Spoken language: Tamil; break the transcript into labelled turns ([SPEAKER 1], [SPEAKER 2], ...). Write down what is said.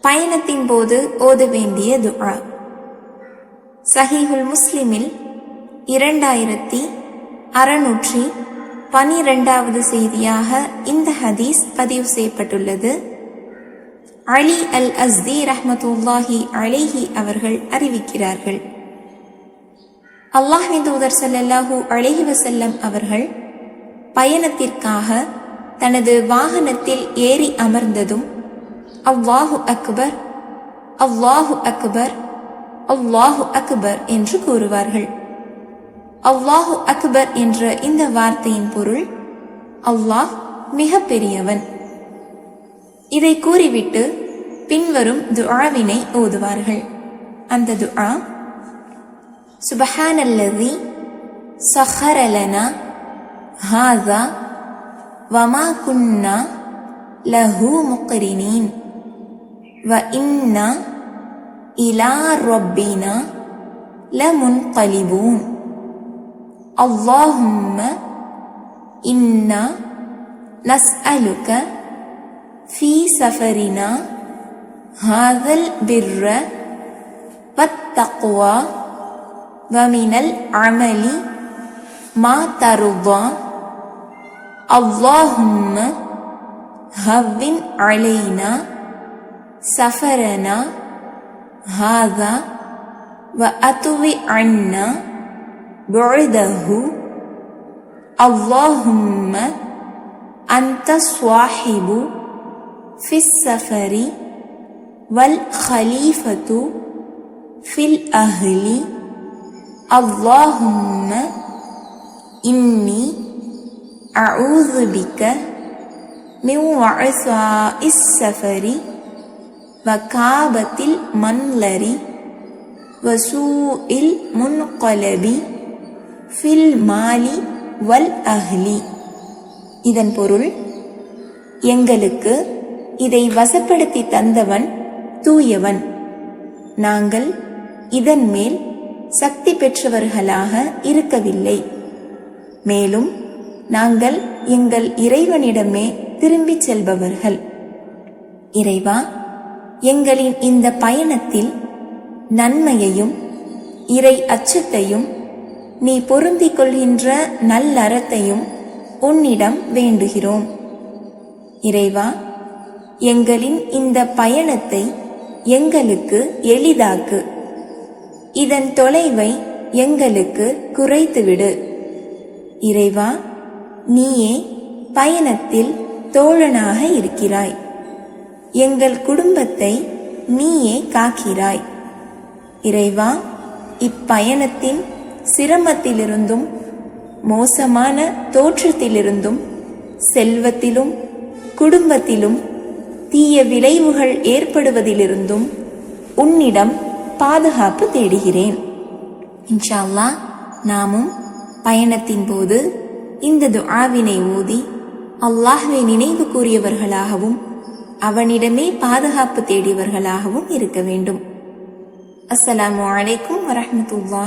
[SPEAKER 1] பயணத்தின் போது ஓத வேண்டிய துஆ. சஹீஹுல் முஸ்லிமில் 2612வது செய்தியாக இந்த ஹதீஸ் பதிவு செய்யப்பட்டுள்ளது. அலி அல் அஸ்தி ரஹ்மத்துல்லாஹி அலைஹி அவர்கள் அறிவிக்கிறார்கள், அல்லாஹ்வின் தூதர் ஸல்லல்லாஹு அலைஹி வஸல்லம் அவர்கள் பயணத்திற்காக தனது வாகனத்தில் ஏறி அமர்ந்ததும் அல்லாஹு அக்பர், அல்லாஹு அக்பர், அல்லாஹு அக்பர் என்று கூறுவார்கள். அல்லாஹு அக்பர் என்ற இந்த வார்த்தையின் பொருள் அல்லாஹ் மிக பெரியவன். இதை கூறிவிட்டு பின்வரும் துஆவினை ஓதுவார்கள். அந்த துஆ, சுப்ஹானல்லஸீ ஸஹர லனா ஹாஸா வமா குன்னா லஹு முக்ரினீன் வ இன்னா இலா ரப்பினா லமுன்கலிபூன். அல்லாஹும்ம இன்னா நஸ்அலுக ஃபீ சஃபரினா ஹாஸல் பிர்ர வத்தக்வா வமினல் அமலி மா தருதா. அல்லாஹும்ம ஹவ்வின் அலைனா சஃபரனா ஹாஸா வ அத்வி அன்னா புஅதஹு. அல்லாஹும்ம அன்த ஸ்வாஹிபு ஃபிஸ் ஸஃபரி வல் கலீஃபத்து ஃபில் அஹ்லி. அல்லாஹும்ம இன்னி அஊது பிக மின் வஅஸாஇஸ் ஸஃபரி வ காபத்தில் மன்லரி வ சூஇல் முன்கலபி ஃபில் மாலி வல் அஹ்லி. இதன் பொருள், எங்களுக்கு இதை வசப்படுத்தி தந்தவன் தூயவன், நாங்கள் இதன் மேல் சக்தி பெற்றவர்களாக இருக்கவில்லை, மேலும் நாங்கள் எங்கள் இறைவனிடமே திரும்பிச் செல்பவர்கள். இறைவா, எங்களின் இந்த பயணத்தில் நன்மையையும் இறை அச்சத்தையும் நீ பொருந்திக் கொள்கின்ற நல்லறத்தையும் உன்னிடம் வேண்டுகிறோம். இறைவா, எங்களின் இந்த பயணத்தை எங்களுக்கு எளிதாக்கு, இதன் தொலைவை எங்களுக்கு குறைத்துவிடு. இறைவா, நீயே பயணத்தில் தோழனாக இருக்கிறாய், எங்கள் குடும்பத்தை நீயே காக்கிறாய். இறைவா, இப்பயணத்தின் சிரமத்திலிருந்தும் மோசமான தோற்றத்திலிருந்தும் செல்வத்திலும் குடும்பத்திலும் தீய விளைவுகள் ஏற்படுவதிலிருந்தும் உன்னிடம் பாதுகாப்பு தேடுகிறேன். இன்ஷா அல்லாஹ் நாமும் பயணத்தின் போது இந்த துஆவினை ஓதி அல்லாஹ்வை நினைவு கூறியவர்களாகவும் அவனிடமே பாதுகாப்பு தேடியவர்களாகவும் இருக்க வேண்டும். அஸ்ஸலாமு அலைக்கும் வரஹ்மத்துல்லாஹி